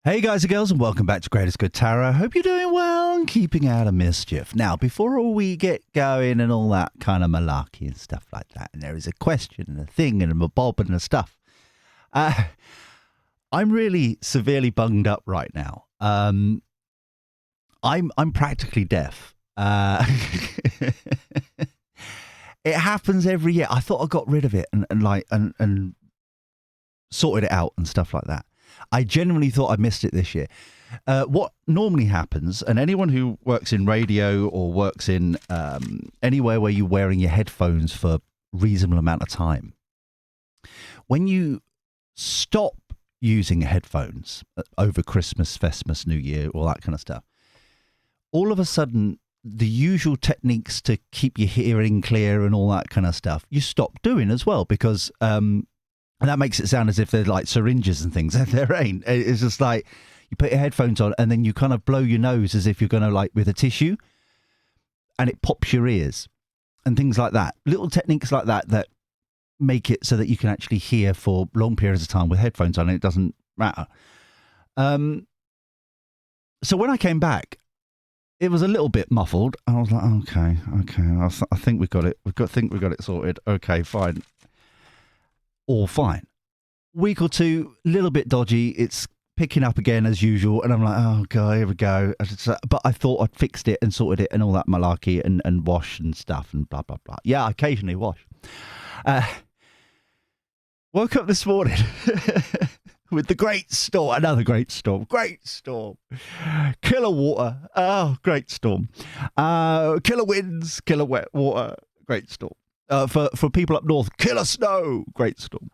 Hey guys and girls, and welcome back to Greatest Good Tarot. Hope you're doing well and keeping out of mischief. Now, before we get going and all that kind of malarkey and stuff like that, and there is a question and a thing and a bob and a stuff, I'm really severely bunged up right now. I'm practically deaf. It happens every year. I thought I got rid of it and sorted it out and stuff like that. I genuinely thought I missed it this year. What normally happens, and anyone who works in radio or works in anywhere where you're wearing your headphones for a reasonable amount of time, when you stop using headphones over Christmas, Festmas, New Year, all that kind of stuff, all of a sudden, the usual techniques to keep your hearing clear and all that kind of stuff, you stop doing as well because... and that makes it sound as if they're like syringes and things. There ain't. It's just like you put your headphones on and then you kind of blow your nose as if you're going to like with a tissue and it pops your ears and things like that. Little techniques like that that make it so that you can actually hear for long periods of time with headphones on and it doesn't matter. So when I came back, it was a little bit muffled. I was like, okay. I think we got it. We got it sorted. Okay, fine. All fine. Week or two, little bit dodgy. It's picking up again as usual, and I'm like, oh god, here we go. But I thought I'd fixed it and sorted it and all that malarkey and wash and stuff and blah blah blah. Yeah, I occasionally wash. Woke up this morning with the great storm, another great storm, killer water. Oh, great storm. Killer winds, killer wet water, great storm. For people up north, killer snow, great storm.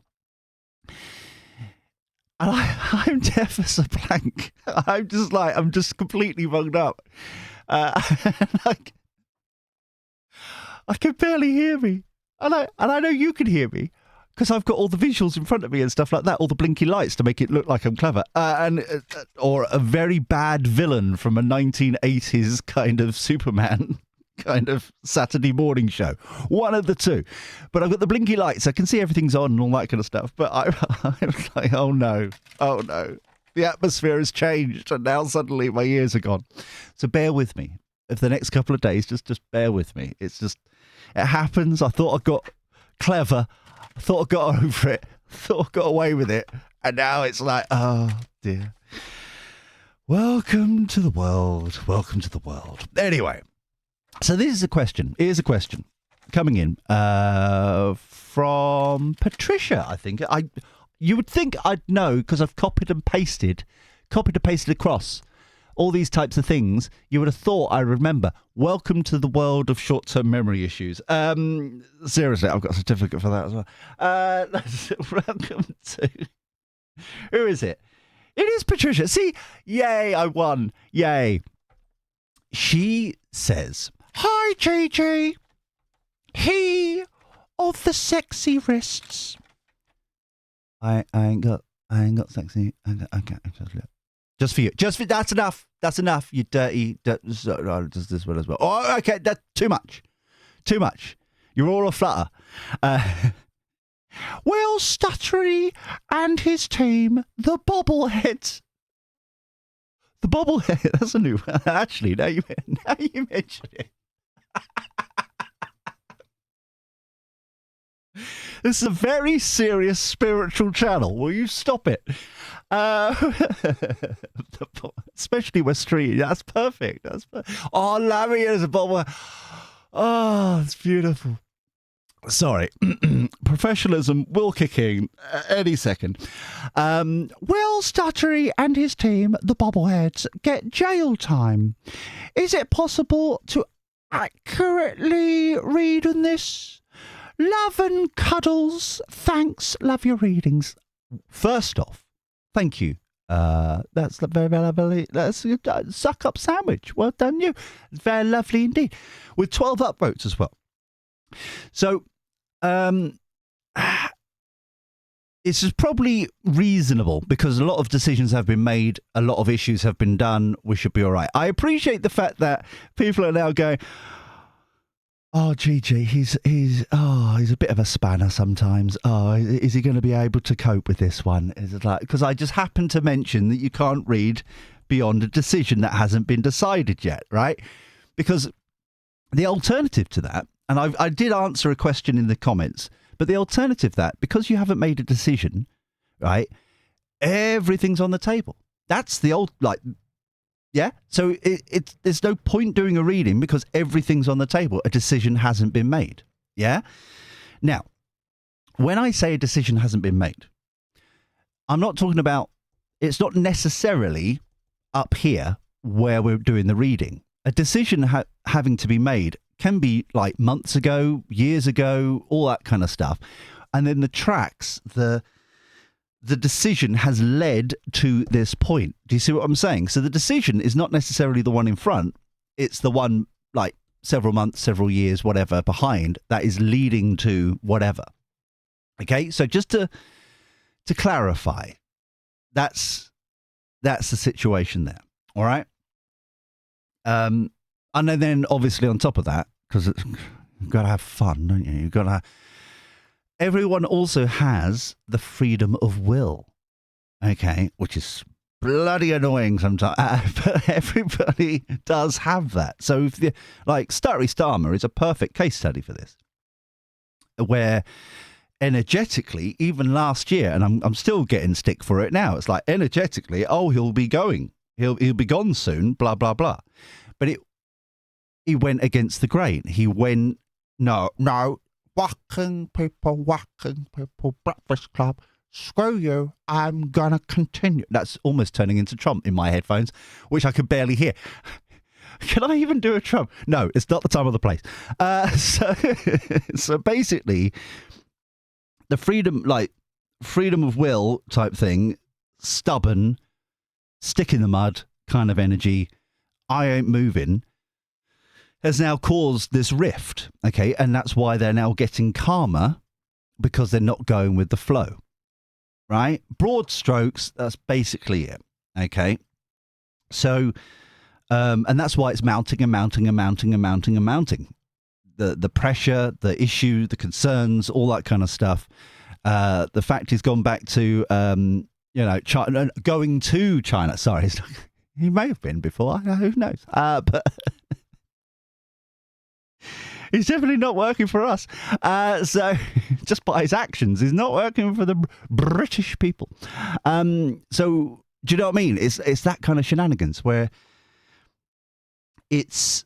And I'm deaf as a blank. I'm just completely bugged up. I can barely hear me. And I know you can hear me because I've got all the visuals in front of me and stuff like that, all the blinky lights to make it look like I'm clever. Or a very bad villain from a 1980s kind of Superman kind of Saturday morning show. One of the two. But I've got the blinky lights. I can see everything's on and all that kind of stuff. But I'm like, oh no. The atmosphere has changed and now suddenly my ears are gone. So bear with me. For the next couple of days, just bear with me. It happens. I thought I got clever. I thought I got over it. I thought I got away with it. And now it's like, oh dear. Welcome to the world. Welcome to the world. Anyway. So this is a question. Here's a question coming in from Patricia, I think. You would think I'd know because I've copied and pasted across all these types of things. You would have thought I remember. Welcome to the world of short-term memory issues. Seriously, I've got a certificate for that as well. Welcome to... Who is it? It is Patricia. See? Yay, I won. Yay. She says... Hi, JJ. He of the sexy wrists. I ain't got sexy. Okay, just for you. That's enough. That's enough. You dirty. Does this one as well? Oh, okay. That's too much. You're all aflutter. Will Stuttery and his team, the bobbleheads. The bobblehead. That's a new one. Actually, now you mention it. This is a very serious spiritual channel. Will you stop it? Especially West Street. That's perfect. Oh, Larry is a bobble. Oh, it's beautiful. Sorry. Professionalism will kick in any second. Will Stuttery and his team, the bobbleheads, get jail time? Is it possible to accurately read on this? Love and cuddles. Thanks. Love your readings. First off, thank you. That's very lovely. That's a suck up sandwich. Well done, you. It's very lovely indeed. With 12 upvotes as well. So, it's probably reasonable because a lot of decisions have been made, a lot of issues have been done. We should be all right. I appreciate the fact that people are now going, oh, Gigi, he's a bit of a spanner sometimes. Oh, is he going to be able to cope with this one? Is it like, because I just happened to mention that you can't read beyond a decision that hasn't been decided yet, right? Because the alternative to that, and I did answer a question in the comments, but the alternative to that, because you haven't made a decision, right? Everything's on the table. That's the old, like, yeah. So there's no point doing a reading because everything's on the table. A decision hasn't been made. Yeah. Now, when I say a decision hasn't been made, I'm not talking about, it's not necessarily up here where we're doing the reading. A decision having to be made can be like months ago, years ago, all that kind of stuff. And then the tracks, the decision has led to this point. Do you see what I'm saying? So the decision is not necessarily the one in front. It's the one like several months, several years, whatever, behind that is leading to whatever. Okay. So just to clarify, that's the situation there. All right. And then obviously on top of that, because you've got to have fun, don't you? You've got to. Everyone also has the freedom of will, okay, which is bloody annoying sometimes, but everybody does have that. So, if like Starmer is a perfect case study for this, where energetically, even last year, and I'm still getting stick for it now. It's like energetically, oh, he'll be going, he'll be gone soon, blah blah blah, but he went against the grain. He went no. Working people, Breakfast Club. Screw you, I'm gonna continue. That's almost turning into Trump in my headphones, which I could barely hear. Can I even do a Trump? No, it's not the time or the place. So basically, the freedom of will type thing, stubborn, stick in the mud kind of energy, I ain't moving, has now caused this rift, okay? And that's why they're now getting calmer, because they're not going with the flow, right? Broad strokes, that's basically it, okay? So, and that's why it's mounting and mounting and mounting and mounting and mounting. The pressure, the issue, the concerns, all that kind of stuff. The fact he's gone back to, China, going to China. Sorry, he may have been before, who knows? But... he's definitely not working for us. So just by his actions, he's not working for the British people. So do you know what I mean? It's that kind of shenanigans where it's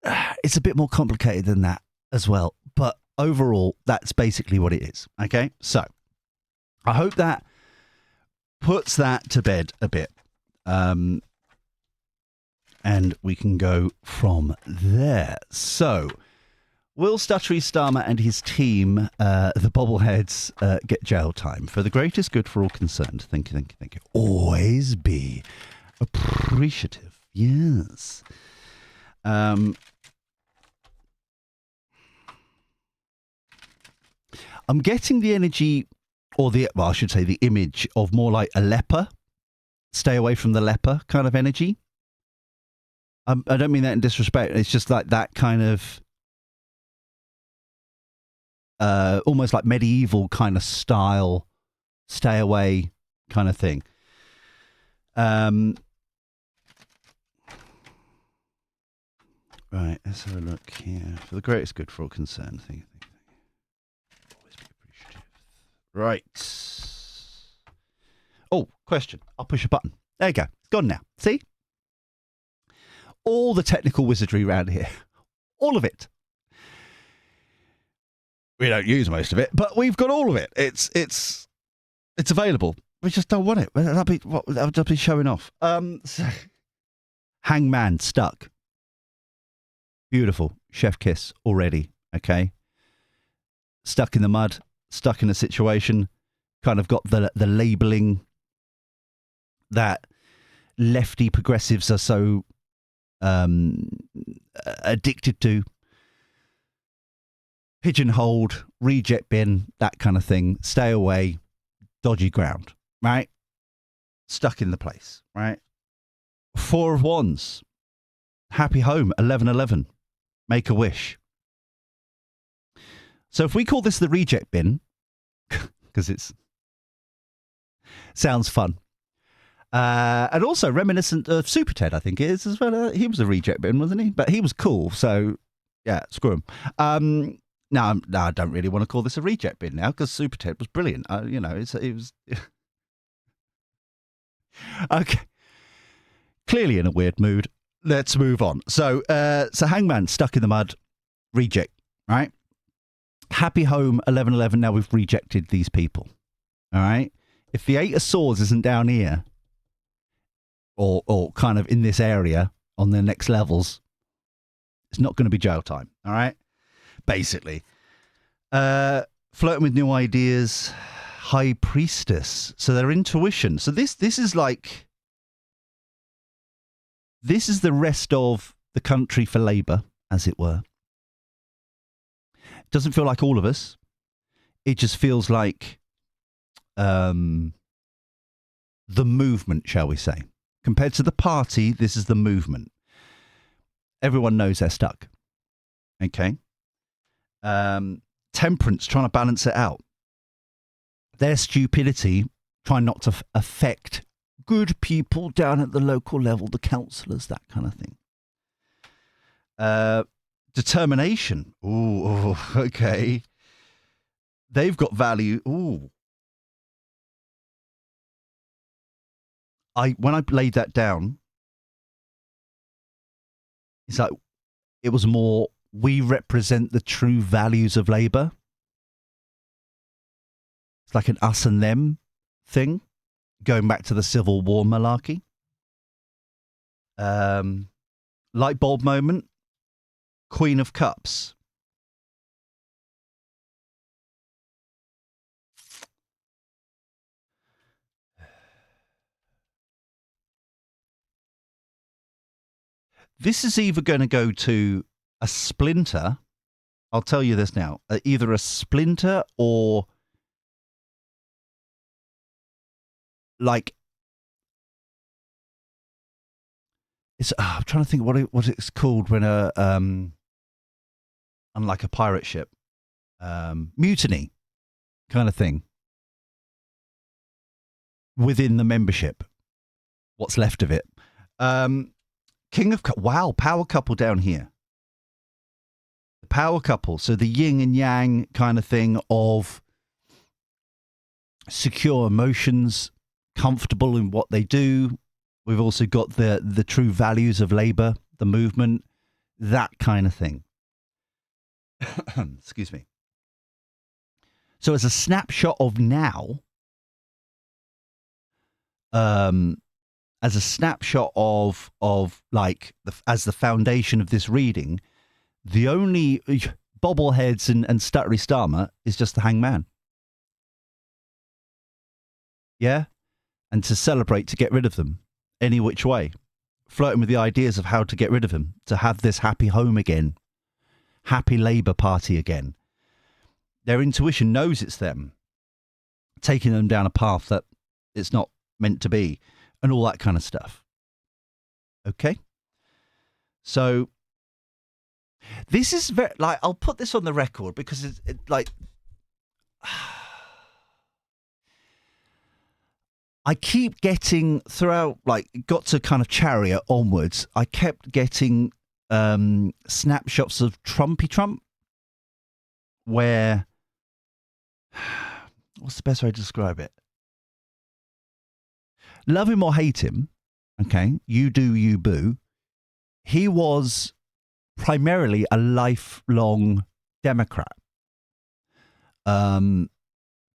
a bit more complicated than that as well. But overall, that's basically what it is. Okay, so I hope that puts that to bed a bit. And we can go from there. So, will Stuttering Starmer and his team, the bobbleheads, get jail time? For the greatest good for all concerned. Thank you. Always be appreciative. Yes. I'm getting the energy, I should say the image of more like a leper. Stay away from the leper kind of energy. I don't mean that in disrespect. It's just like that kind of almost like medieval kind of style, stay away kind of thing. Right, let's have a look here. For the greatest good for all concerned. Always be appreciative. Right. Oh, question. I'll push a button. There you go. It's gone now. See? All the technical wizardry around here. All of it. We don't use most of it, but we've got all of it. It's available. We just don't want it. That'd be showing off. So, Hangman stuck. Beautiful. Chef kiss already. Okay. Stuck in the mud. Stuck in a situation. Kind of got the labelling that lefty progressives are so addicted to. Pigeonholed, reject bin, that kind of thing. Stay away. Dodgy ground. Right? Stuck in the place. Right? Four of Wands. Happy home. 11-11. Make a wish. So if we call this the reject bin, because it's sounds fun, and also reminiscent of Super Ted, I think it is as well. He was a reject bin, wasn't he? But he was cool, so yeah, screw him. Now I don't really want to call this a reject bin now because Super Ted was brilliant. It was okay. Clearly in a weird mood. Let's move on. So Hangman stuck in the mud, reject, right? Happy home 1111. Now we've rejected these people. All right. If the 8 of Swords isn't down here, or kind of in this area on the next levels, it's not going to be jail time. All right. Basically, flirting with new ideas, High Priestess. So their intuition. So this is like, this is the rest of the country for Labour, as it were. Doesn't feel like all of us. It just feels like the movement, shall we say. Compared to the party, this is the movement. Everyone knows they're stuck. Okay. Temperance, trying to balance it out. Their stupidity, trying not to affect good people down at the local level, the councillors, that kind of thing. Determination. Ooh, okay. They've got value. Ooh. When I laid that down, it's like, it was more, we represent the true values of Labour. It's like an us and them thing, going back to the Civil War malarkey. Light bulb moment, Queen of Cups. This is either going to go to a splinter. I'll tell you this now. Either a splinter or like, it's. I'm trying to think what it's called when unlike a pirate ship, mutiny kind of thing within the membership. What's left of it. King of Cups. Wow, power couple down here. The power couple. So the yin and yang kind of thing of secure emotions, comfortable in what they do. We've also got the true values of Labour, the movement, that kind of thing. Excuse me. So as a snapshot of now, as a snapshot of like as the foundation of this reading, the only bobbleheads and stuttery Starmer is just the Hangman. Yeah? And to celebrate, to get rid of them any which way. Flirting with the ideas of how to get rid of them, to have this happy home again, happy Labour Party again. Their intuition knows it's them, taking them down a path that it's not meant to be, and all that kind of stuff. Okay? So, this is very, like, I'll put this on the record because it's like, I keep getting throughout, like, got to kind of Chariot onwards, I kept getting snapshots of Trumpy Trump, where, what's the best way to describe it? Love him or hate him, okay, you do, you boo, he was primarily a lifelong Democrat.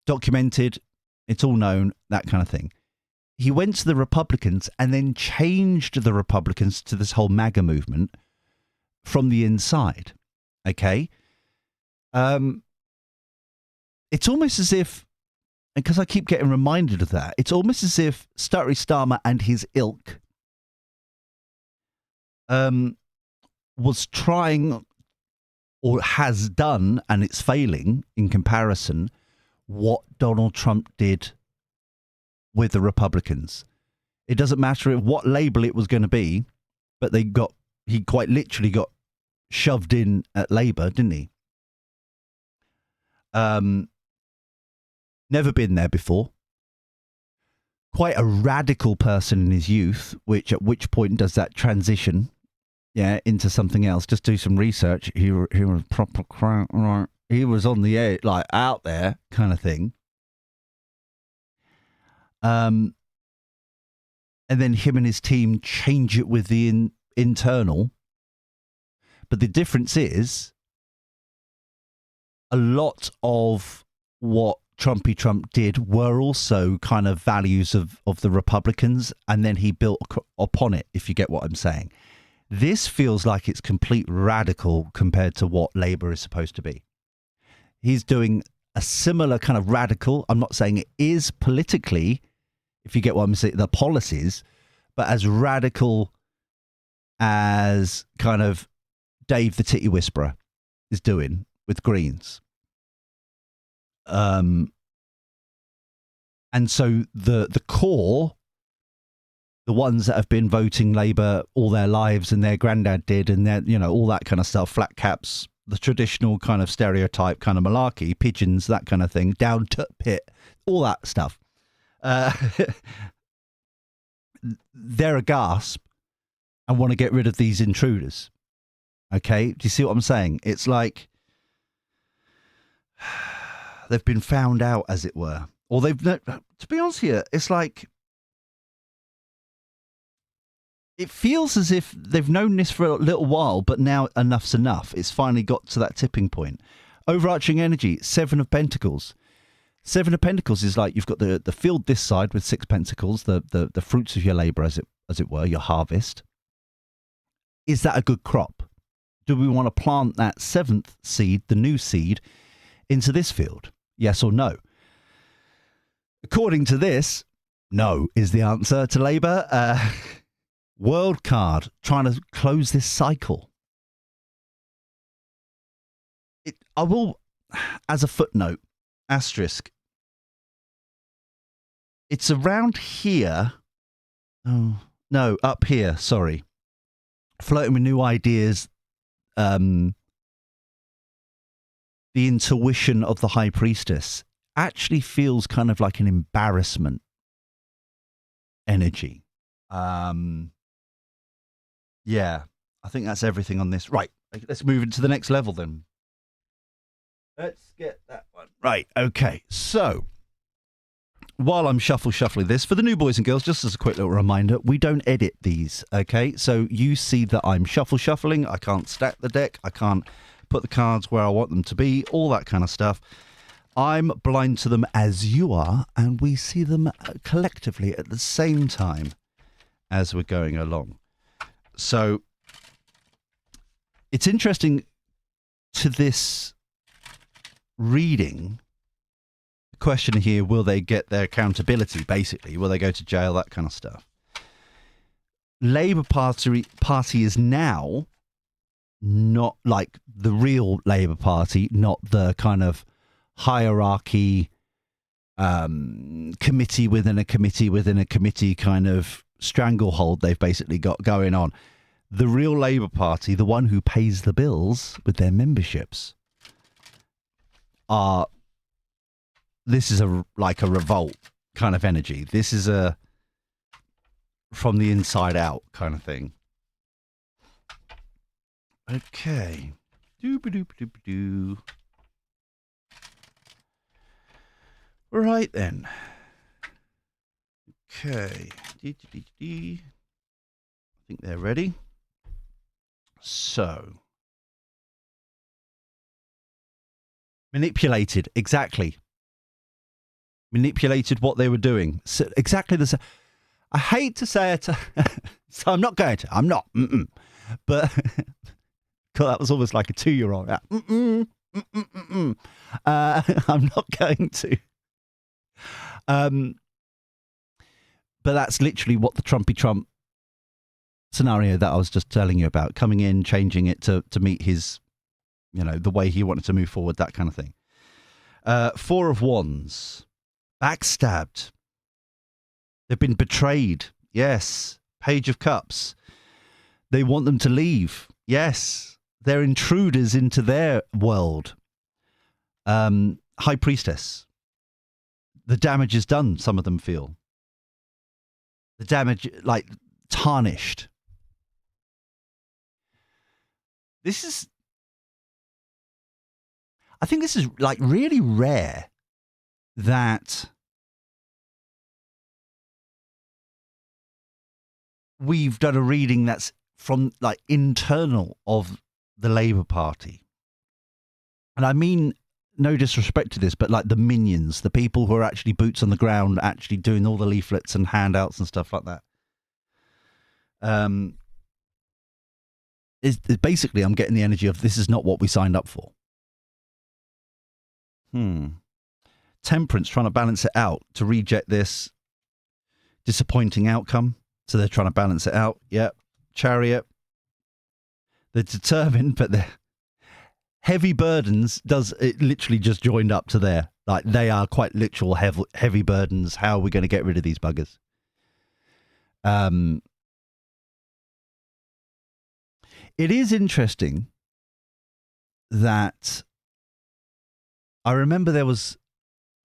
Documented, it's all known, that kind of thing. He went to the Republicans and then changed the Republicans to this whole MAGA movement from the inside. Okay? It's almost as if, because I keep getting reminded of that, it's almost as if Stuttery Starmer and his ilk was trying, or has done, and it's failing in comparison, what Donald Trump did with the Republicans. It doesn't matter what label it was going to be, but he quite literally got shoved in at Labour, didn't he? Never been there before. Quite a radical person in his youth, at which point does that transition, into something else. Just do some research. He was proper crowd, right? He was on the air, like out there, kind of thing. And then him and his team change it with the internal. But the difference is a lot of what Trumpy Trump did were also kind of values of the Republicans, and then he built upon it, if you get what I'm saying. This feels like it's complete radical compared to what Labour is supposed to be. He's doing a similar kind of radical. I'm not saying it is politically, if you get what I'm saying, the policies, but as radical as kind of Dave the Titty Whisperer is doing with Greens. And so the core, the ones that have been voting Labour all their lives and their granddad did, and their, all that kind of stuff, flat caps, the traditional kind of stereotype kind of malarkey, pigeons, that kind of thing, down to pit, all that stuff. They're aghast and want to get rid of these intruders. Okay, do you see what I'm saying? It's like they've been found out, as it were. Or to be honest here, it's like, it feels as if they've known this for a little while, but now enough's enough. It's finally got to that tipping point. Overarching energy, 7 of Pentacles. 7 of Pentacles is like you've got the field this side with 6 pentacles, the fruits of your labour, as it were, your harvest. Is that a good crop? Do we want to plant that 7th seed, the new seed, into this field? Yes or no? According to this, no is the answer to Labour. World card, trying to close this cycle. I will, as a footnote, asterisk, it's around here. Oh, no, up here, sorry. Floating with new ideas. The intuition of the High Priestess actually feels kind of like an embarrassment energy. Yeah, I think that's everything on this. Right, let's move into the next level then. Let's get that one. Right, okay. So, while I'm shuffling this, for the new boys and girls, just as a quick little reminder, we don't edit these, okay? So you see that I'm shuffling. I can't stack the deck. I can't put the cards where I want them to be, all that kind of stuff. I'm blind to them as you are, and we see them collectively at the same time as we're going along. So it's interesting to this reading. The question here, will they get their accountability, basically? Will they go to jail, that kind of stuff? Labour Party is now not like the real Labour Party, not the kind of hierarchy, committee within a committee within a committee kind of stranglehold they've basically got going on. The real Labour Party, the one who pays the bills with their memberships, this is like a revolt kind of energy. This is a from the inside out kind of thing. Okay. Doo-ba-doo-ba-doo-ba-doo. Right then. Okay. I think they're ready. So. Manipulated. Exactly. Manipulated what they were doing. So exactly the same. I hate to say it. So I'm not going to. I'm not. But God, that was almost like a 2-year-old. I'm not going to. But that's literally what the Trumpy Trump scenario that I was just telling you about, coming in, changing it to meet his, the way he wanted to move forward, that kind of thing. 4 of Wands, backstabbed. They've been betrayed. Yes. Page of Cups. They want them to leave. Yes. They're intruders into their world. High Priestess. The damage is done, some of them feel. The damage, like, tarnished. I think this is, like, really rare that we've done a reading that's from, like, internal of the Labour Party. And I mean, no disrespect to this, but like the minions, the people who are actually boots on the ground, actually doing all the leaflets and handouts and stuff like that. Is basically, I'm getting the energy of this is not what we signed up for. Temperance, trying to balance it out, to reject this disappointing outcome. So they're trying to balance it out. Yep. Chariot. They're determined, but they're heavy burdens. It literally just joined up to there. Like, they are quite literal heavy burdens. How are we going to get rid of these buggers? It is interesting that I remember there was,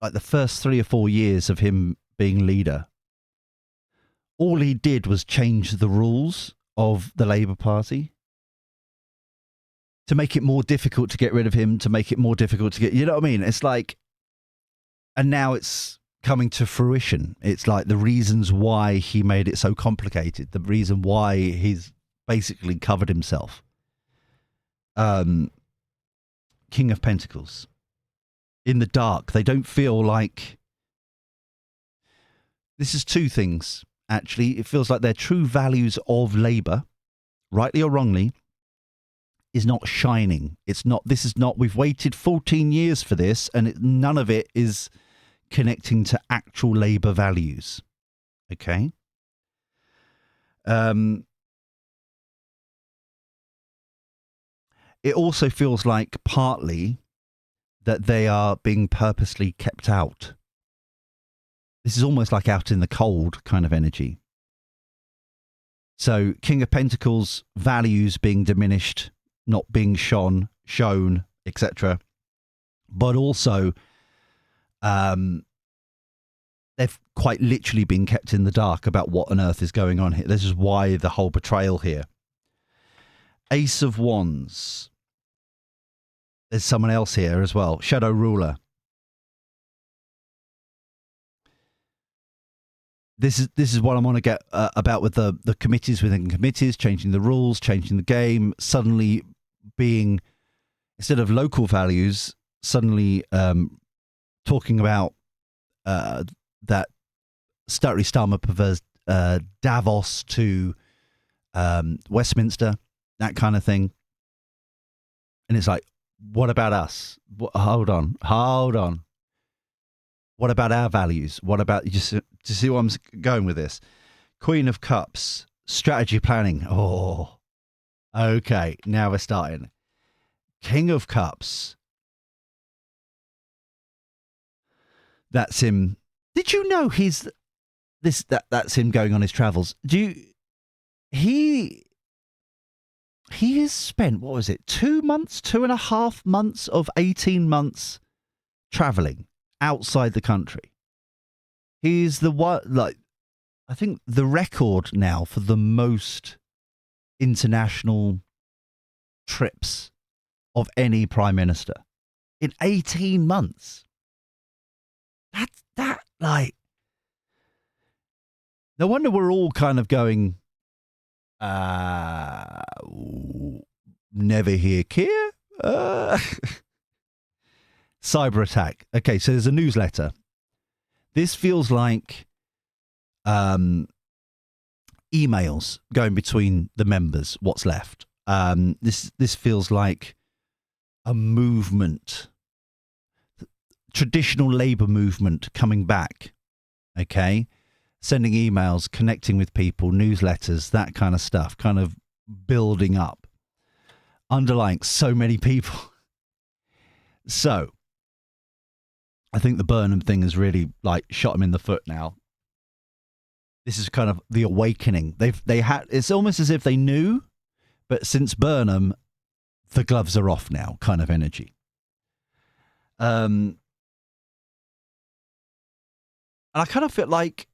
like, the first 3 or 4 years of him being leader. All he did was change the rules of the Labour Party to make it more difficult to get rid of him, to make it more difficult to get, you know what I mean? It's like, and now it's coming to fruition. It's like the reasons why he made it so complicated, the reason why he's basically covered himself. King of Pentacles. In the dark. They don't feel like... This is 2 things, actually. It feels like their true values of Labour, rightly or wrongly, is not shining. It's not... This is not... We've waited 14 years for this, and none of it is connecting to actual Labour values. Okay? It also feels like partly that they are being purposely kept out. This is almost like out in the cold kind of energy. So King of Pentacles, values being diminished, not being shown, etc. But also, they've quite literally been kept in the dark about what on earth is going on here. This is why the whole betrayal here. Ace of Wands. There's someone else here as well. Shadow Ruler. This is what I want to get about with the committees within committees, changing the rules, changing the game, suddenly being, instead of local values, suddenly talking about that Starmer prefers Davos to Westminster, that kind of thing. And it's like, what about us? Hold on. What about our values? What about, just to see where I'm going with this? Queen of Cups, strategy planning. Oh, okay. Now we're starting. King of Cups. That's him. Did you know that's him going on his travels? He has spent, what was it, 2 months, 2.5 months of 18 months traveling outside the country. He's the one, like, I think the record now for the most international trips of any prime minister in 18 months. That like, no wonder we're all kind of going, never hear Keir. Cyber attack. Okay, so there's a newsletter. This feels like emails going between the members, what's left. This feels like a movement, traditional Labour movement coming back. Okay, sending emails, connecting with people, newsletters, that kind of stuff, kind of building up, underlying so many people. So I think the Burnham thing has really, like, shot him in the foot now. This is kind of the awakening. It's almost as if they knew, but since Burnham, the gloves are off now kind of energy. And I kind of feel like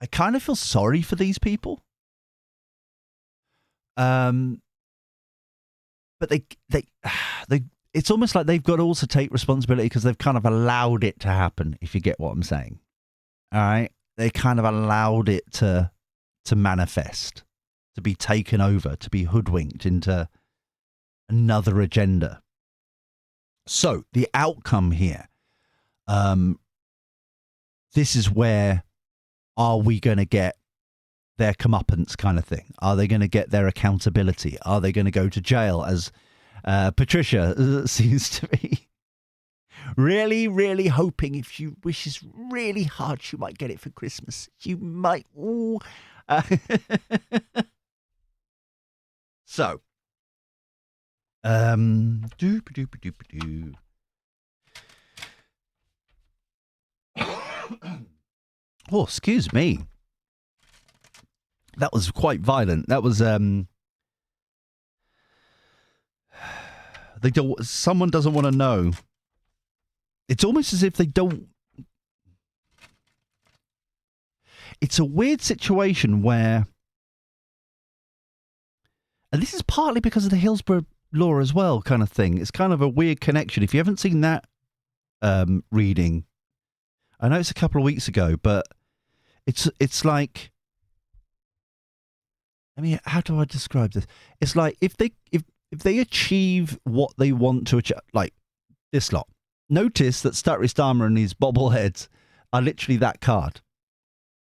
I kind of feel sorry for these people. But they it's almost like they've got to also take responsibility because they've kind of allowed it to happen, if you get what I'm saying. All right? They kind of allowed it to manifest, to be taken over, to be hoodwinked into another agenda. So the outcome here, this is where are we going to get their comeuppance kind of thing? Are they going to get their accountability? Are they going to go to jail, as Patricia seems to be really, really hoping if she wishes really hard, she might get it for Christmas. She might. So, oh, excuse me. That was quite violent. That was someone doesn't want to know. It's almost as if they don't. It's a weird situation where, and this is partly because of the Hillsborough law as well, kind of thing. It's kind of a weird connection. If you haven't seen that reading, I know it's a couple of weeks ago, but it's like, I mean, how do I describe this? It's like if they achieve what they want to achieve, like this lot. Notice that Starmer and his bobbleheads are literally that card,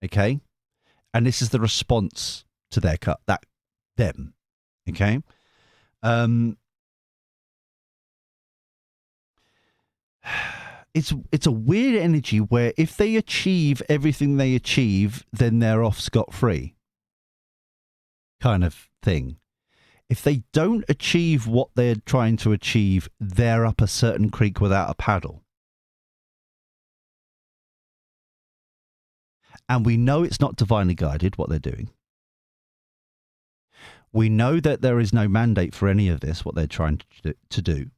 okay? And this is the response to their card, them, okay? It's a weird energy where if they achieve everything they achieve, then they're off scot-free, kind of thing. If they don't achieve what they're trying to achieve, they're up a certain creek without a paddle. And we know it's not divinely guided, what they're doing. We know that there is no mandate for any of this, what they're trying to do.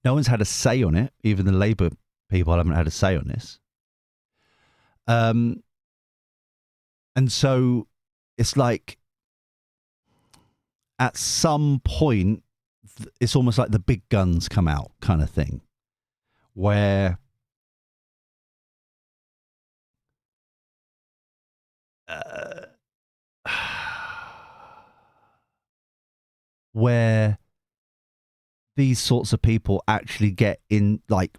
No one's had a say on it. Even the Labour people haven't had a say on this. And so it's like, at some point, it's almost like the big guns come out kind of thing, where where these sorts of people actually get in, like,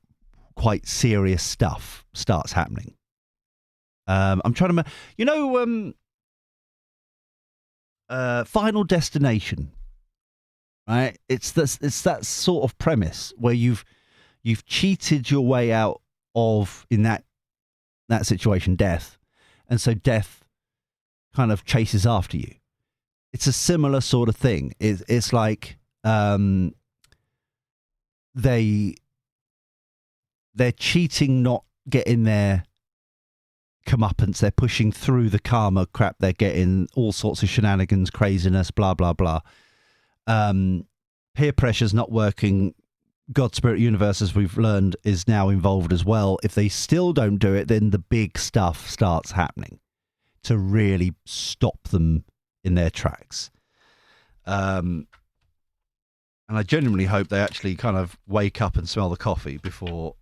quite serious stuff starts happening. I'm trying to, Final Destination, right? It's that sort of premise where you've cheated your way out of, in that situation, death, and so death kind of chases after you. It's a similar sort of thing. It's like they're cheating, not getting their comeuppance. They're pushing through the karma crap. They're getting all sorts of shenanigans, craziness, blah blah blah. Peer pressure's not working. God, Spirit, Universe, as we've learned, is now involved as well. If they still don't do it, then the big stuff starts happening to really stop them in their tracks. And I genuinely hope they actually kind of wake up and smell the coffee before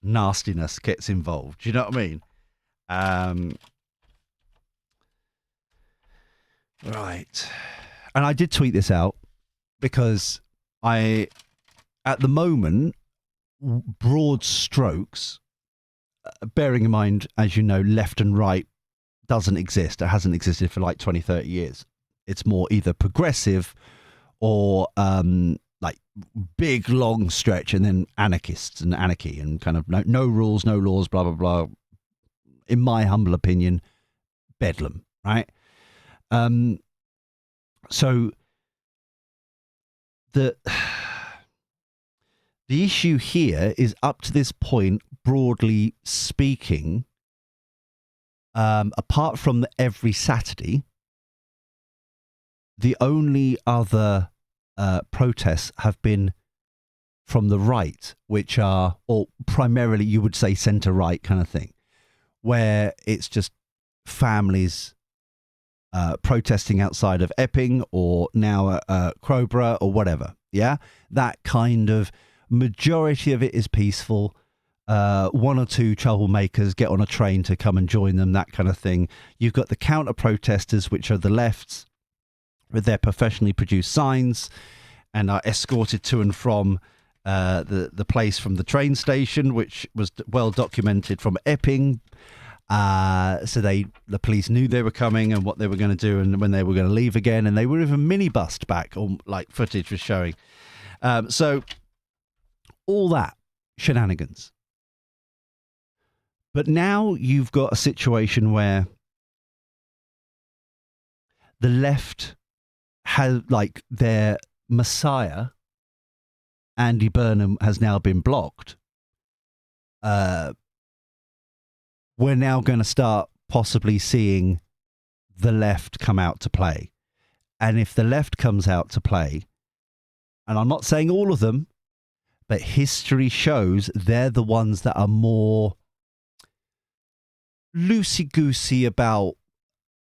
nastiness gets involved. Do you know what I mean? Right. And I did tweet this out because at the moment, broad strokes, bearing in mind, as you know, left and right doesn't exist. It hasn't existed for like 20, 30 years. It's more either progressive or like big, long stretch, and then anarchists and anarchy and kind of no rules, no laws, blah, blah, blah. In my humble opinion, bedlam, right? So the issue here is, up to this point, broadly speaking, apart from every Saturday, the only other protests have been from the right, which are, or primarily you would say centre-right kind of thing, where it's just families protesting outside of Epping or now Crowborough or whatever. Yeah, that kind of majority of it is peaceful. One or two troublemakers get on a train to come and join them, that kind of thing. You've got the counter protesters, which are the lefts with their professionally produced signs and are escorted to and from the place from the train station, which was well documented from Epping. So the police knew they were coming and what they were going to do and when they were going to leave again, and they were even minibused back, or like footage was showing. So all that shenanigans. But now you've got a situation where the left has, like, their messiah, Andy Burnham, has now been blocked. We're now going to start possibly seeing the left come out to play. And if the left comes out to play, and I'm not saying all of them, but history shows they're the ones that are more loosey-goosey about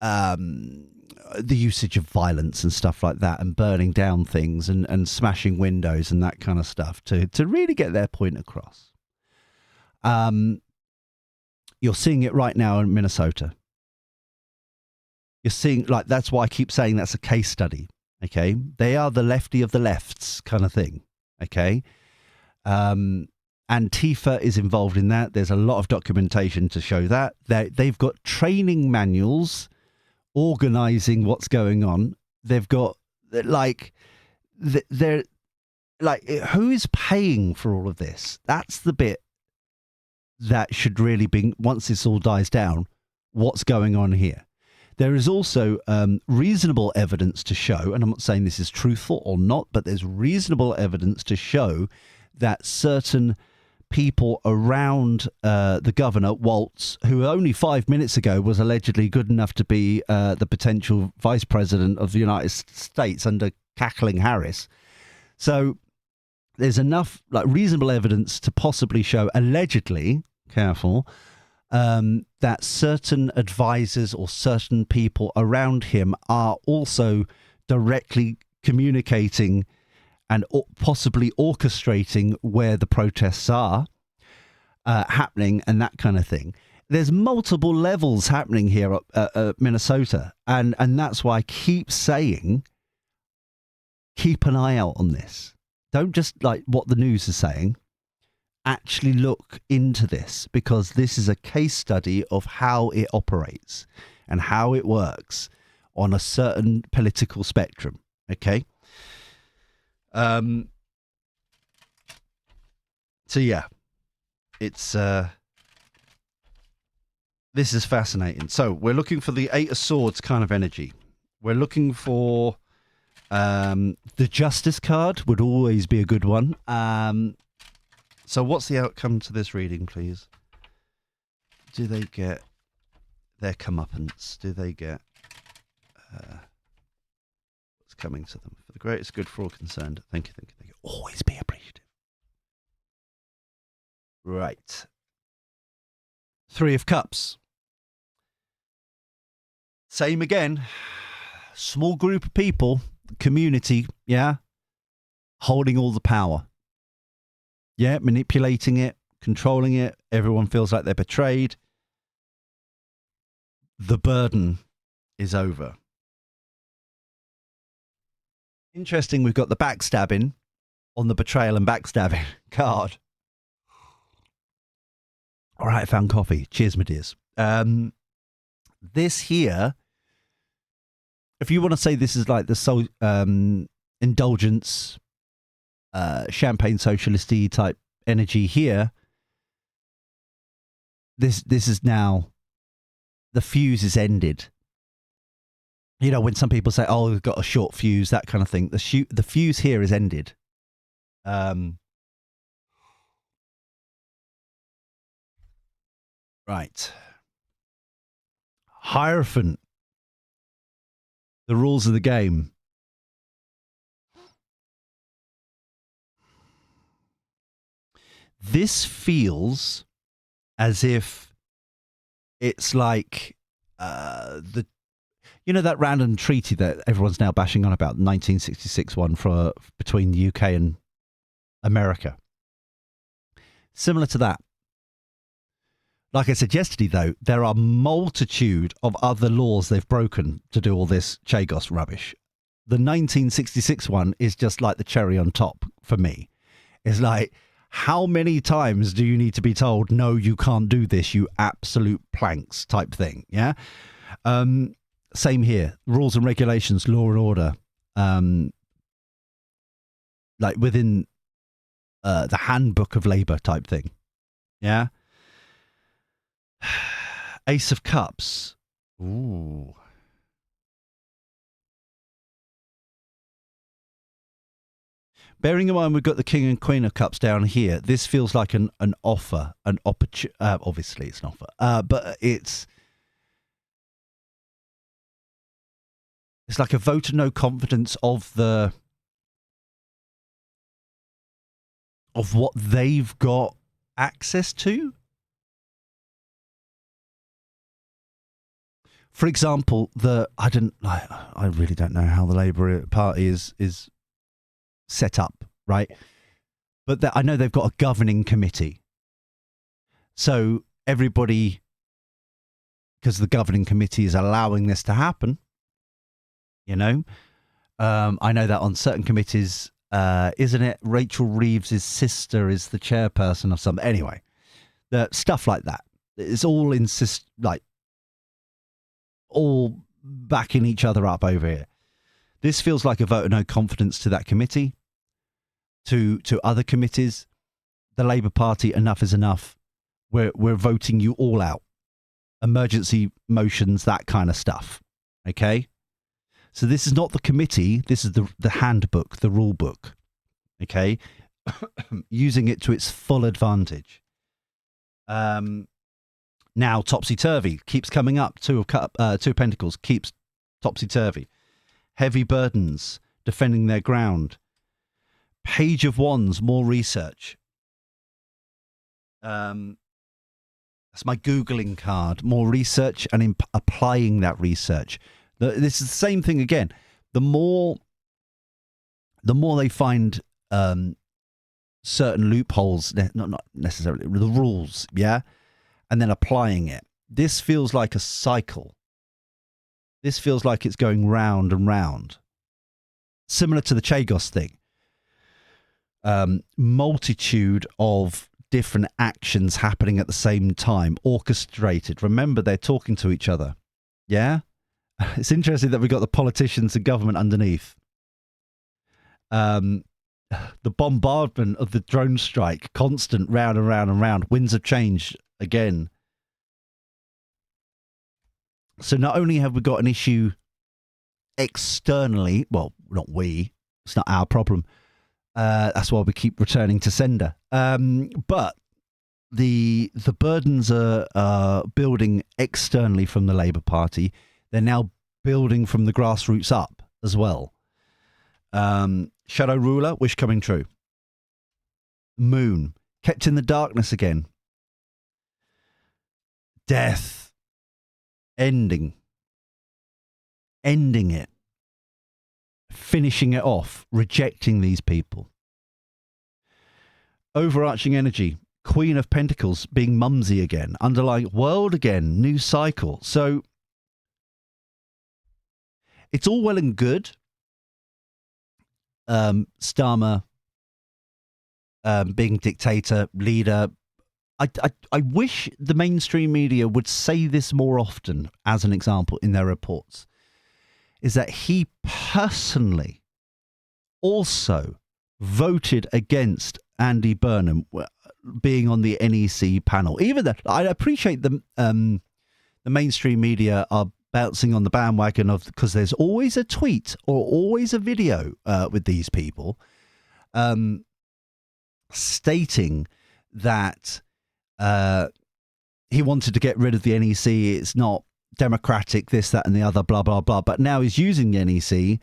the usage of violence and stuff like that, and burning down things and smashing windows and that kind of stuff to really get their point across. You're seeing it right now in Minnesota. You're seeing, like, that's why I keep saying that's a case study. Okay, they are the lefty of the lefts kind of thing. Okay, Antifa is involved in that. There's a lot of documentation to show that. They've got training manuals organizing what's going on. They've got, like, they're like, who is paying for all of this? That's the bit that should really be, once this all dies down, what's going on here. There is also reasonable evidence to show, and I'm not saying this is truthful or not, but there's reasonable evidence to show that certain people around the governor, Waltz, who only 5 minutes ago was allegedly good enough to be the potential vice president of the United States under cackling Harris. So there's enough, like, reasonable evidence to possibly show, allegedly, careful, that certain advisors or certain people around him are also directly communicating and possibly orchestrating where the protests are happening and that kind of thing. There's multiple levels happening here at Minnesota, and that's why I keep saying, keep an eye out on this. Don't just like what the news is saying. Actually look into this, because this is a case study of how it operates and how it works on a certain political spectrum. Okay. So yeah, it's this is fascinating. So we're looking for the Eight of Swords kind of energy. We're looking for the Justice card would always be a good one. So what's the outcome to this reading, please? Do they get their comeuppance? Do they get what's coming to them? For the greatest good for all concerned. Thank you, thank you, thank you. Always be appreciative. Right. Three of Cups. Same again. Small group of people, community, yeah, holding all the power. Yeah, manipulating it, controlling it. Everyone feels like they're betrayed. The burden is over. Interesting, we've got the backstabbing on the betrayal and backstabbing card. All right, I found coffee. Cheers, my dears. This here, if you want to say this is like the indulgence, champagne socialisty type energy here, this is now, the fuse is ended. You know, when some people say, oh, we've got a short fuse, that kind of thing, the fuse here is ended. Right. Hierophant. The rules of the game. This feels as if it's like that random treaty that everyone's now bashing on about, the 1966 one between the UK and America. Similar to that. Like I said yesterday, though, there are a multitude of other laws they've broken to do all this Chagos rubbish. The 1966 one is just like the cherry on top for me. It's like, how many times do you need to be told, no, you can't do this, you absolute planks type thing, yeah? Same here. Rules and regulations, law and order. Like within the handbook of labour type thing, yeah? Ace of Cups. Ooh. Bearing in mind we've got the King and Queen of Cups down here, this feels like an offer, an opportunity. Obviously, it's an offer, but it's like a vote of no confidence of what they've got access to. For example, I really don't know how the Labour Party is set up, right? But I know they've got a governing committee. So everybody, because the governing committee is allowing this to happen, I know that on certain committees, isn't it Rachel Reeves' sister is the chairperson of some, anyway, stuff like that. It's all all backing each other up over here. This feels like a vote of no confidence to that committee, to other committees. The Labour Party, enough is enough. We're voting you all out. Emergency motions, that kind of stuff. Okay? So this is not the committee. This is the handbook, the rule book. Okay? Using it to its full advantage. Now, topsy-turvy keeps coming up. Two of Pentacles keeps topsy-turvy. Heavy burdens, defending their ground. Page of Wands, more research. That's my Googling card. More research and applying that research. This is the same thing again. The more they find certain loopholes, not necessarily, the rules, yeah? And then applying it. This feels like a cycle. This feels like it's going round and round. Similar to the Chagos thing. Multitude of different actions happening at the same time, orchestrated. Remember, they're talking to each other. Yeah? It's interesting that we've got the politicians and government underneath. The bombardment of the drone strike, constant, round and round and round. Winds of change again. So not only have we got an issue externally, well, not we, it's not our problem. That's why we keep returning to sender. But the burdens are building externally from the Labour Party. They're now building from the grassroots up as well. Shadow ruler, wish coming true. Moon, kept in the darkness again. Death, ending it. Finishing it off, rejecting these people. Overarching energy, Queen of Pentacles being mumsy again, underlying world again, new cycle. So it's all well and good. Starmer being dictator, leader. I wish the mainstream media would say this more often, as an example, in their reports. Is that he personally also voted against Andy Burnham being on the NEC panel. Even though I appreciate the mainstream media are bouncing on the bandwagon of, because there's always a tweet or always a video with these people stating that he wanted to get rid of the NEC. It's not democratic, this, that, and the other, blah, blah, blah. But now he's using the NEC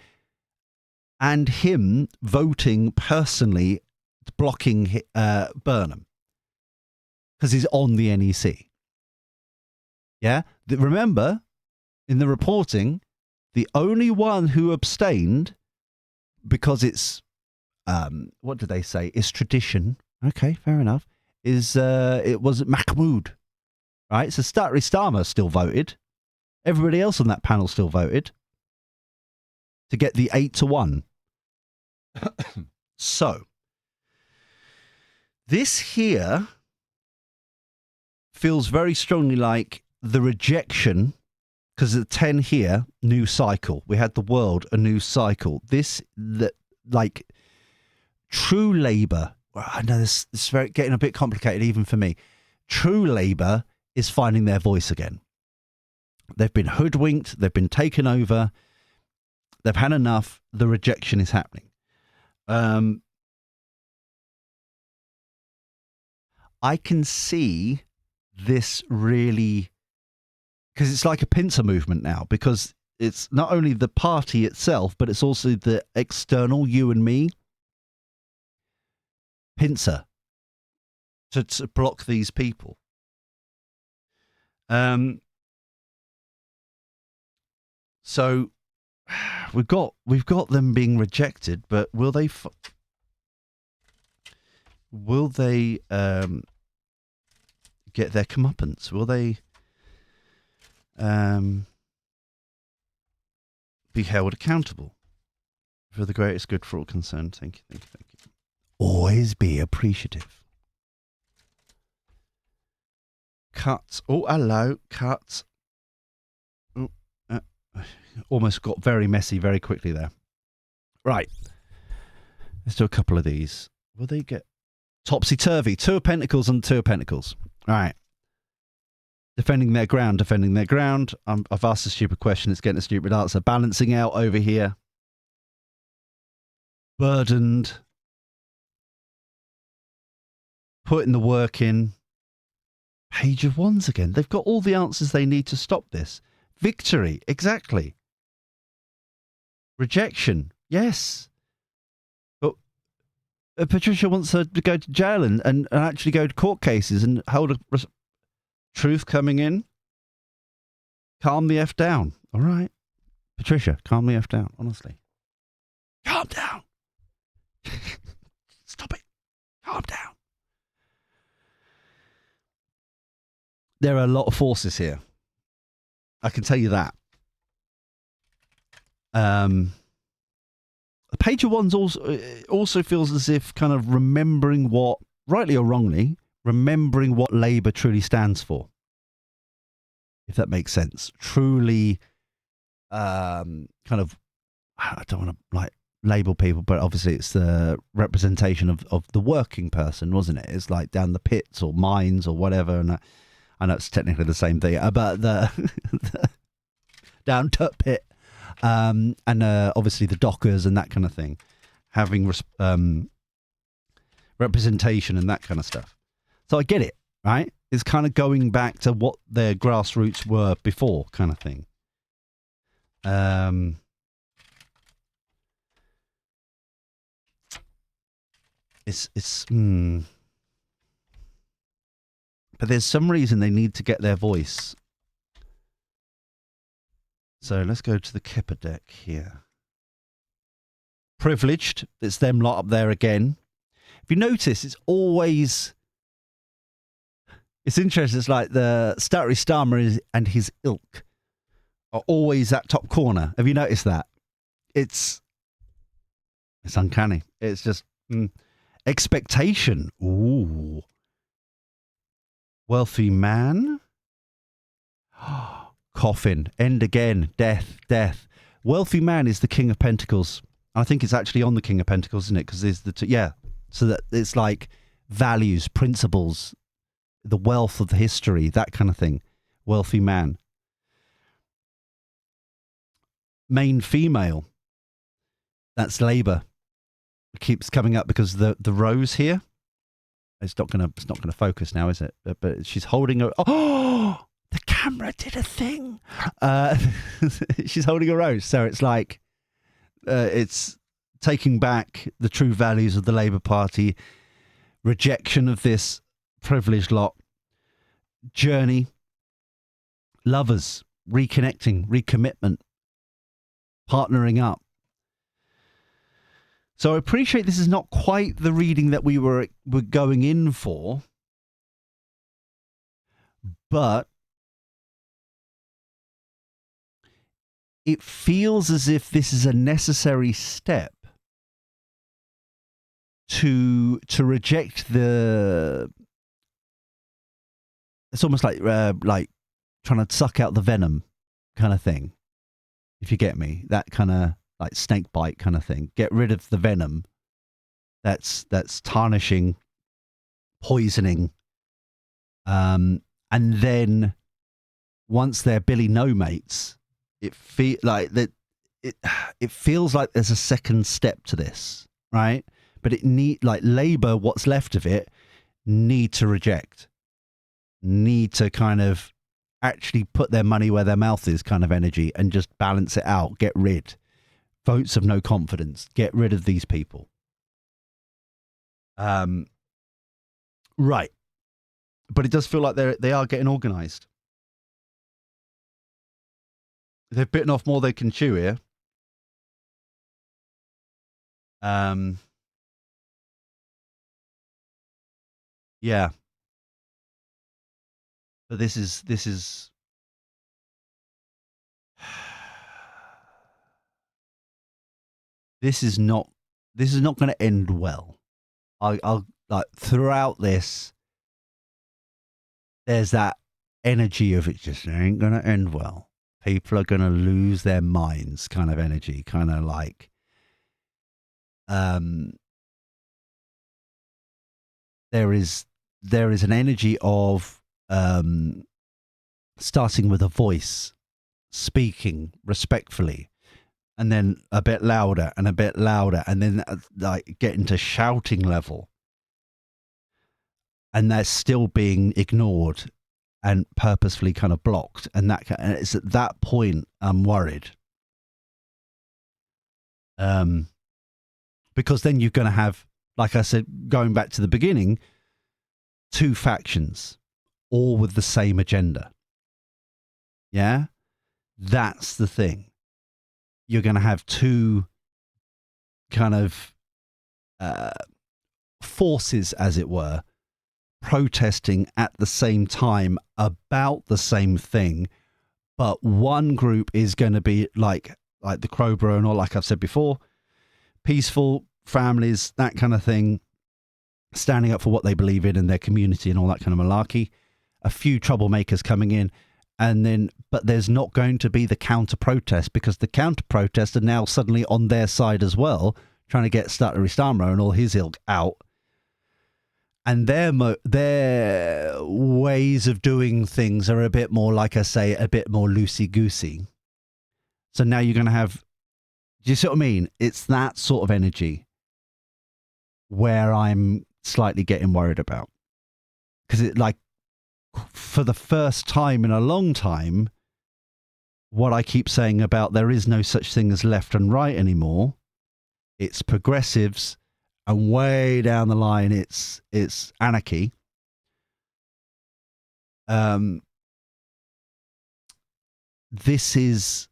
and him voting personally, blocking Burnham. because he's on the NEC. Yeah? Remember, in the reporting, the only one who abstained, because it's, what did they say? It's tradition. Okay, fair enough. It was Mahmoud, right? So Starmer still voted. Everybody else on that panel still voted to get the 8-1. So, this here feels very strongly like the rejection, because the 10 here, new cycle. We had the world, a new cycle. Like, true Labour. Well, I know this is getting a bit complicated even for me. True Labour is finding their voice again. They've been hoodwinked. They've been taken over. They've had enough. The rejection is happening. I can see this really, because it's like a pincer movement now, because it's not only the party itself, but it's also the external you and me pincer to block these people. So we've got them being rejected, but will they get their comeuppance? Will they be held accountable for the greatest good for all concerned? Thank you. Always be appreciative. Cuts. Oh, hello. Cuts. Almost got very messy very quickly there. Right. Let's do a couple of these. Will they get topsy-turvy? 2 of Pentacles and 2 of Pentacles. All right. Defending their ground. I've asked a stupid question. It's getting a stupid answer. Balancing out over here. Burdened. Putting the work in. Page of Wands again. They've got all the answers they need to stop this. Victory. Exactly. Rejection. Yes. But Patricia wants her to go to jail and actually go to court cases and hold truth coming in. Calm the F down. All right. Patricia, calm the F down, honestly. Calm down. Stop it. Calm down. There are a lot of forces here. I can tell you that. The Page of Wands also feels as if kind of remembering what, rightly or wrongly, remembering what Labour truly stands for. If that makes sense. Truly, kind of, I don't want to label people, but obviously it's the representation of the working person, wasn't it? It's like down the pits or mines or whatever. And I know it's technically the same thing, but the down to pit. And obviously the dockers and that kind of thing, having representation and that kind of stuff. So I get it, right? It's kind of going back to what their grassroots were before, kind of thing. But there's some reason they need to get their voice. So let's go to the Kipper deck here. Privileged. It's them lot up there again. If you notice, it's always... It's interesting. It's like the Starmer and his ilk are always at top corner. Have you noticed that? It's uncanny. It's just... Expectation. Ooh. Wealthy man. Coffin. End again. Death. Wealthy man is the King of Pentacles. I think it's actually on the King of Pentacles, isn't it? Because there's the so that it's like values, principles, the wealth of the history, that kind of thing. Wealthy man. Main female. That's Labour. It keeps coming up because the rose here. It's not gonna focus now, is it? But she's holding a. Oh, the camera did a thing. She's holding a rose, so it's like it's taking back the true values of the Labour Party, rejection of this privileged lot, journey, lovers, reconnecting, recommitment, partnering up. So I appreciate this is not quite the reading that we were going in for, but it feels as if this is a necessary step to reject the. It's almost like trying to suck out the venom kind of thing, if you get me. That kind of like snake bite kind of thing. Get rid of the venom that's tarnishing, poisoning, and then once they're Billy No Mates, it feels like there's a second step to this, right? But it Labour, what's left of it, need to reject, need to kind of actually put their money where their mouth is kind of energy and just balance it out, get rid. Votes of no confidence, get rid of these people. Right. But it does feel like they are getting organised. They've bitten off more they can chew here. Yeah. But this is this is not going to end well. I'll like throughout this, there's that energy of it just ain't going to end well. People are going to lose their minds kind of energy, kind of like, there is an energy of, starting with a voice, speaking respectfully, and then a bit louder and a bit louder, and then like getting to shouting level. And they're still being ignored and purposefully kind of blocked. And it's at that point I'm worried. Because then you're going to have, like I said, going back to the beginning, two factions, all with the same agenda. Yeah? That's the thing. You're going to have two kind of forces, as it were, protesting at the same time about the same thing, but one group is going to be like the Crowborough and all, like I've said before, peaceful families, that kind of thing, standing up for what they believe in their community and all that kind of malarkey. A few troublemakers coming in, and then, but there's not going to be the counter protest, because the counter protests are now suddenly on their side as well, trying to get Starmer and all his ilk out. And their ways of doing things are a bit more, like I say, a bit more loosey-goosey. So now you're going to have, do you see what I mean? It's that sort of energy where I'm slightly getting worried about. Because it, like, for the first time in a long time, what I keep saying about there is no such thing as left and right anymore. It's progressives. And way down the line, it's anarchy. This is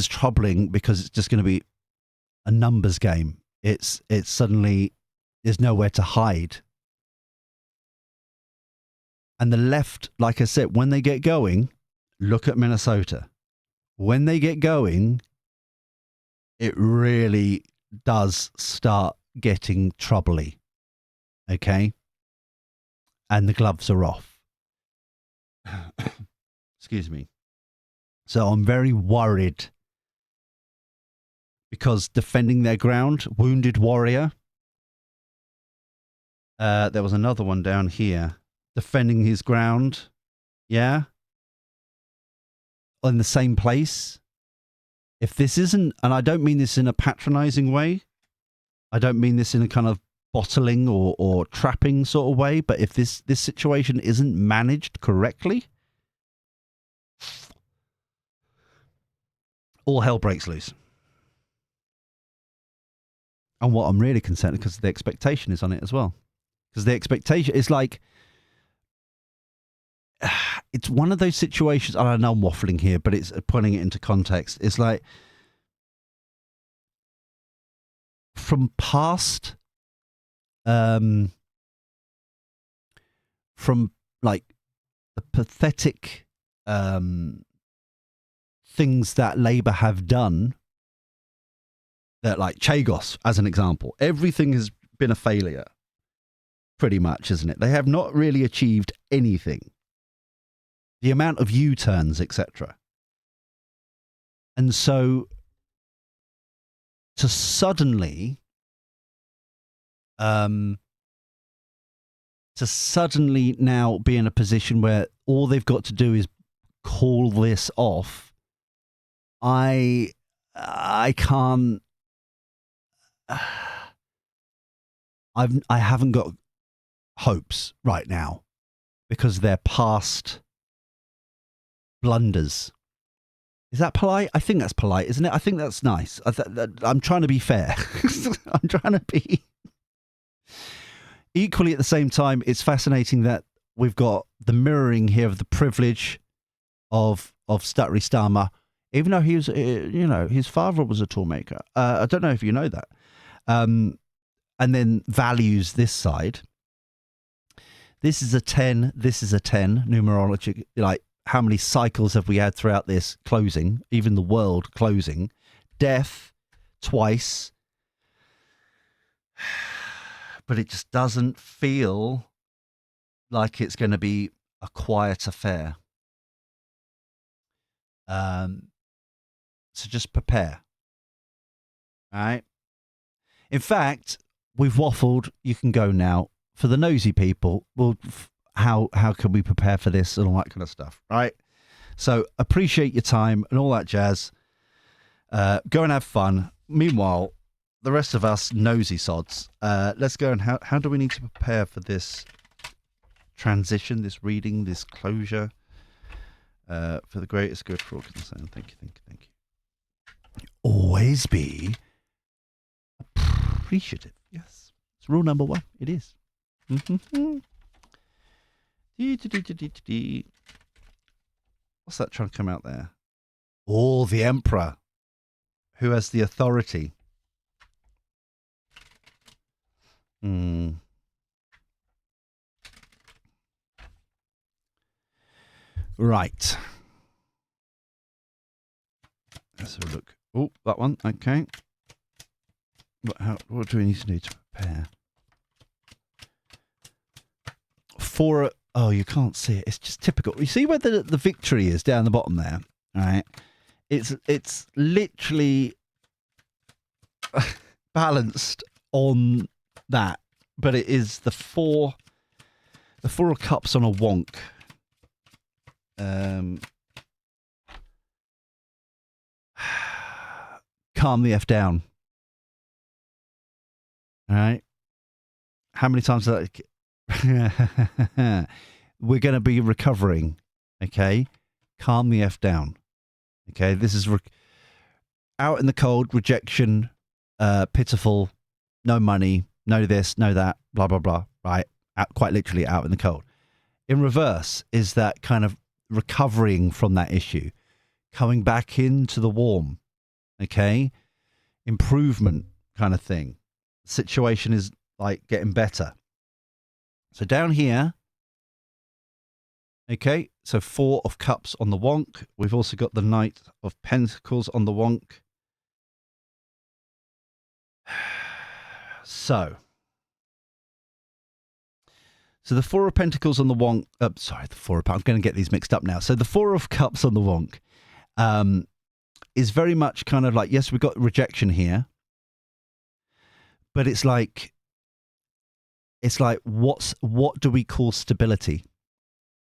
troubling, because it's just going to be a numbers game. It's suddenly, there's nowhere to hide. And the left, like I said, when they get going, look at Minnesota. When they get going, it really does start getting troubly. Okay? And the gloves are off. Excuse me. So I'm very worried, because defending their ground, wounded warrior. There was another one down here. Defending his ground. Yeah? In the same place. If this isn't, and I don't mean this in a patronizing way, I don't mean this in a kind of bottling or trapping sort of way, but if this situation isn't managed correctly, all hell breaks loose. And what I'm really concerned, because the expectation is on it as well. Because the expectation is like, it's one of those situations. I know I'm waffling here, but it's putting it into context. It's like from past, from like the pathetic things that Labour have done. That like Chagos, as an example, everything has been a failure, pretty much, isn't it? They have not really achieved anything. The amount of U-turns, etc. And so to suddenly now be in a position where all they've got to do is call this off, I can't. I haven't got hopes right now because they're past blunders. Is that polite? I think that's polite, isn't it? I think that's nice. I'm trying to be fair. I'm trying to be. Equally, at the same time, it's fascinating that we've got the mirroring here of the privilege of Stuttering Starmer, even though he was, his father was a toolmaker. I don't know if you know that. And then values this side. This is a 10. This is a 10. Numerology, like how many cycles have we had throughout this closing? Even the world closing. Death twice. But it just doesn't feel like it's going to be a quiet affair. So just prepare. All right. In fact, we've waffled. You can go now. For the nosy people, how can we prepare for this and all that kind of stuff, right? So appreciate your time and all that jazz. Go and have fun. Meanwhile, the rest of us nosy sods, let's go and how do we need to prepare for this transition, this reading, this closure, for the greatest good for all concerned. Thank you. Always be appreciative. Yes. It's rule number 1. It is. What's that trying to come out there? Oh, the Emperor. Who has the authority? Right. Let's have a look. Oh, that one. Okay. What do we need to do to prepare? Oh, you can't see it. It's just typical. You see where the victory is down the bottom there? All right. It's literally balanced on that, but it is the four of cups on a wonk. Calm the F down. All right. How many times that? We're going to be recovering. Okay. Calm the F down. Okay. This is out in the cold, rejection, pitiful, no money, no this, no that, blah, blah, blah. Right. Quite literally out in the cold. In reverse is that kind of recovering from that issue, coming back into the warm. Okay. Improvement kind of thing. The situation is like getting better. So down here, okay, so 4 of cups on the wonk. We've also got the Knight of Pentacles on the wonk. So the 4 of Pentacles on the wonk. Sorry, the 4 of... I'm going to get these mixed up now. So the 4 of Cups on the wonk is very much kind of like, yes, we've got rejection here. But it's like what do we call stability?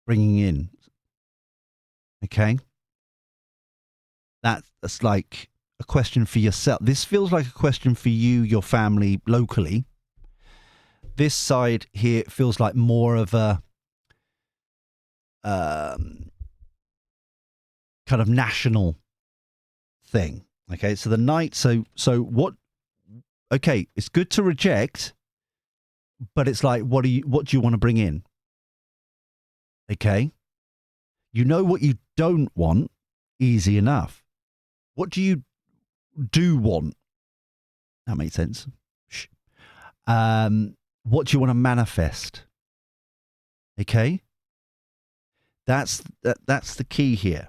Bringing in. Okay? That's like a question for yourself. This feels like a question for you, your family, locally. This side here feels like more of a kind of national thing. Okay, so the Knight. So what? Okay, it's good to reject, but it's like, what do you want to bring in? Okay, You know what you don't want, easy enough. What do you do want? That makes sense. Shh. What do you want to manifest? Okay? That's the key here.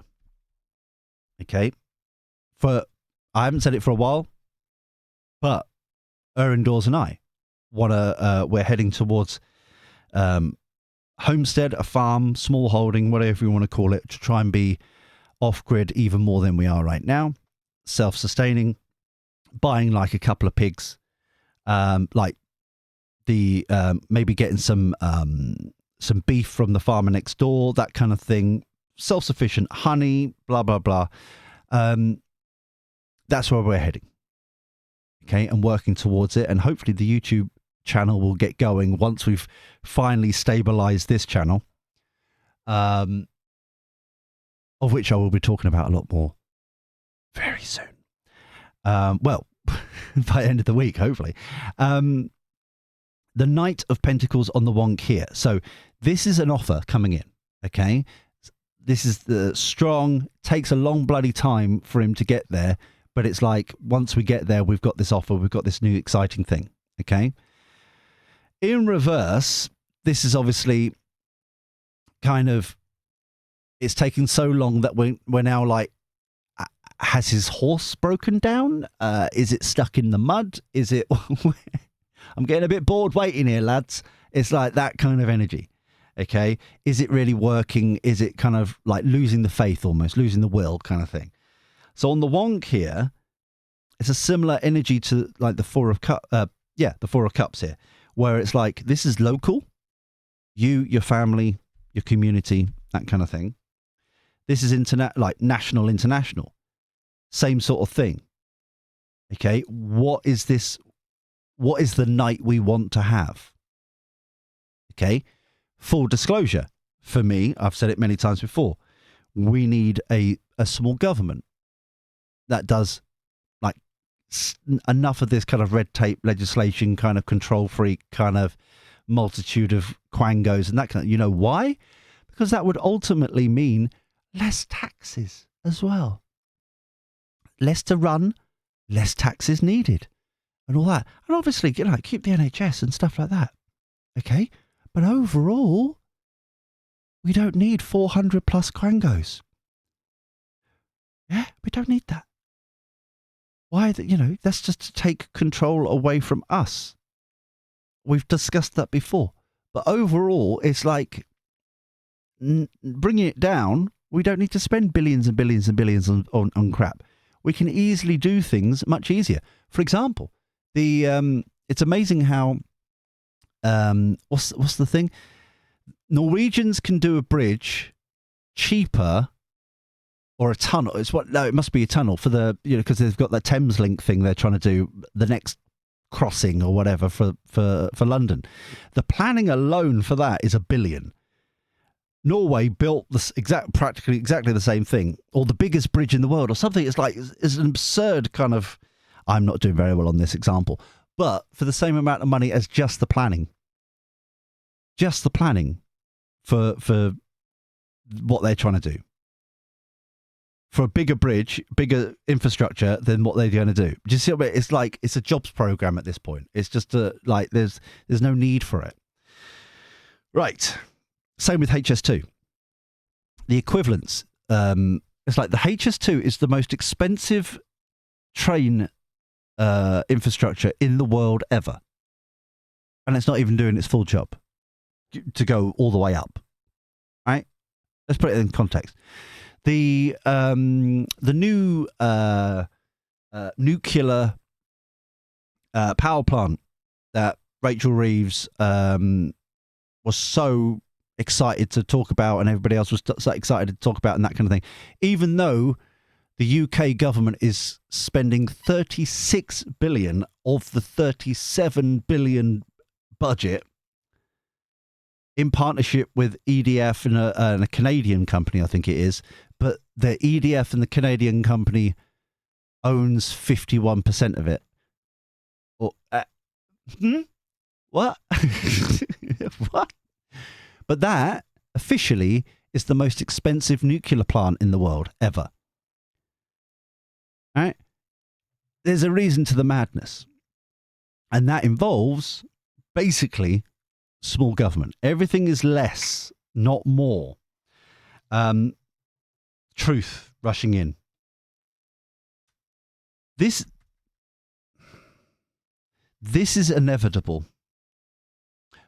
Okay? I haven't said it for a while, but Erindors and I we're heading towards homestead, a farm, small holding, whatever you want to call it, to try and be off-grid even more than we are right now, self-sustaining, buying like a couple of pigs, like the maybe getting some beef from the farmer next door, that kind of thing, self-sufficient, honey, blah blah blah. That's where we're heading. Okay, and working towards it, and hopefully the YouTube channel will get going once we've finally stabilized this channel, of which I will be talking about a lot more very soon. Well, by the end of the week, hopefully. The Knight of Pentacles on the wonk here. So this is an offer coming in, okay? This is the strong, takes a long bloody time for him to get there, but it's like, once we get there, we've got this offer, we've got this new exciting thing, okay? In reverse, this is obviously kind of, it's taking so long that we're now like, has his horse broken down? Is it stuck in the mud? Is it... I'm getting a bit bored waiting here, lads. It's like that kind of energy, okay? Is it really working? Is it kind of like losing the faith almost, losing the will kind of thing? So on the wonk here, it's a similar energy to like the Four of Cups, the Four of Cups here, where it's like, this is local, you, your family, your community, that kind of thing. This is like national, international, same sort of thing. Okay, what is this? What is the night we want to have? Okay, full disclosure, for me, I've said it many times before, we need a small government that does like enough of this kind of red tape legislation, kind of control freak, kind of multitude of quangos and that kind of, you know why? Because that would ultimately mean less taxes as well. Less to run, less taxes needed and all that. And obviously, you know, keep the NHS and stuff like that. Okay? But overall, we don't need 400 plus quangos. Yeah, we don't need that. Why? You know, that's just to take control away from us. We've discussed that before. But overall, it's like bringing it down. We don't need to spend billions and billions and billions on crap. We can easily do things much easier. For example, it's amazing how what's the thing? Norwegians can do a bridge cheaper, or a tunnel. It must be a tunnel for the, you know, because they've got that Thames Link thing they're trying to do, the next crossing or whatever for London. The planning alone for that is $1 billion. Norway built practically exactly the same thing, or the biggest bridge in the world, or something. It's like, it's an absurd kind of. I'm not doing very well on this example, but for the same amount of money as just the planning for what they're trying to do, for a bigger bridge, bigger infrastructure than what they're going to do. Do you see what I mean? It's like, it's a jobs program at this point. It's just like there's no need for it. Right. Same with HS2. The equivalence, it's like the HS2 is the most expensive train infrastructure in the world ever. And it's not even doing its full job to go all the way up. Right? Let's put it in context. The new nuclear power plant that Rachel Reeves was so excited to talk about, and everybody else was so excited to talk about, and that kind of thing, even though the UK government is spending 36 billion of the 37 billion budget in partnership with EDF and a Canadian company, I think it is. But the EDF and the Canadian company owns 51% of it. Or, what? What? But that officially is the most expensive nuclear plant in the world ever. All right? There's a reason to the madness. And that involves basically small government. Everything is less, not more. Truth rushing in. This is inevitable.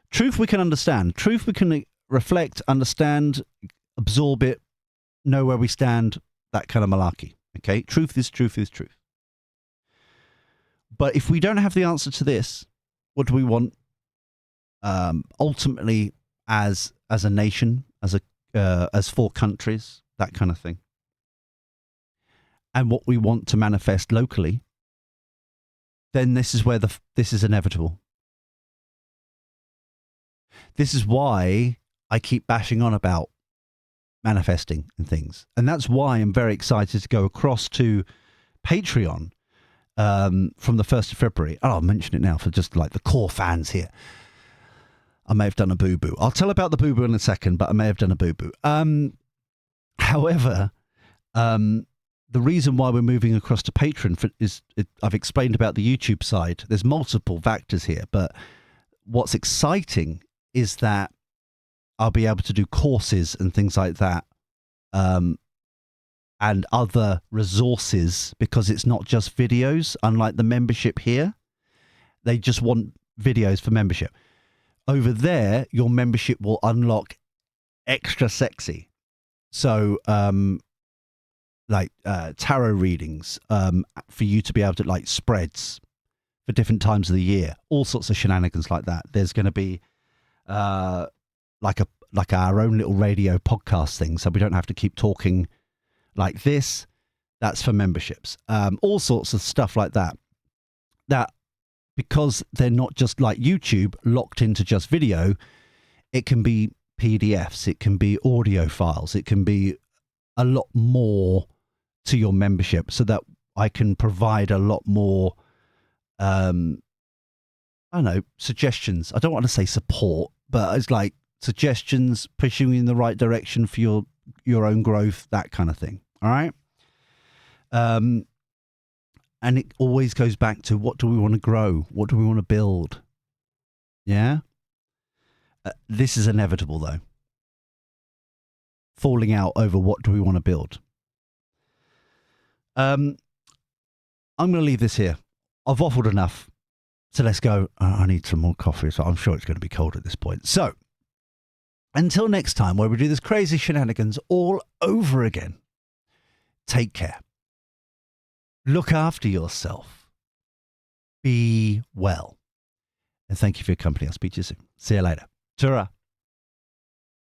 Truth we can understand. Truth we can reflect, understand, absorb it, know where we stand, that kind of malarkey. Okay? Truth is truth is truth. But if we don't have the answer to this, what do we want ultimately as a nation, as 4 countries, that kind of thing? And what we want to manifest locally, then this is where this is inevitable. This is why I keep bashing on about manifesting and things. And that's why I'm very excited to go across to Patreon from the 1st of February. Oh, I'll mention it now for just like the core fans here. I may have done a boo-boo. I'll tell about the boo-boo in a second, but I may have done a boo-boo. However, the reason why we're moving across to Patreon I've explained about the YouTube side. There's multiple factors here, but what's exciting is that I'll be able to do courses and things like that, and other resources, because it's not just videos, unlike the membership here. They just want videos for membership. Over there, your membership will unlock extra sexy. So, tarot readings, for you to be able to, like, spreads for different times of the year, all sorts of shenanigans like that. There's going to be like our own little radio podcast thing, so we don't have to keep talking like this. That's for memberships. All sorts of stuff like that. That, because they're not just like YouTube, locked into just video, it can be PDFs, it can be audio files, it can be a lot more to your membership, so that I can provide a lot more, I don't know, suggestions. I don't want to say support, but it's like suggestions, pushing you in the right direction for your own growth, that kind of thing. All right. And it always goes back to, what do we want to grow? What do we want to build? Yeah. This is inevitable, though. Falling out over what do we want to build. I'm going to leave this here. I've waffled enough. So let's go. I need some more coffee, so I'm sure it's going to be cold at this point. So until next time, where we do this crazy shenanigans all over again, take care. Look after yourself. Be well. And thank you for your company. I'll speak to you soon. See you later. Ta-ra.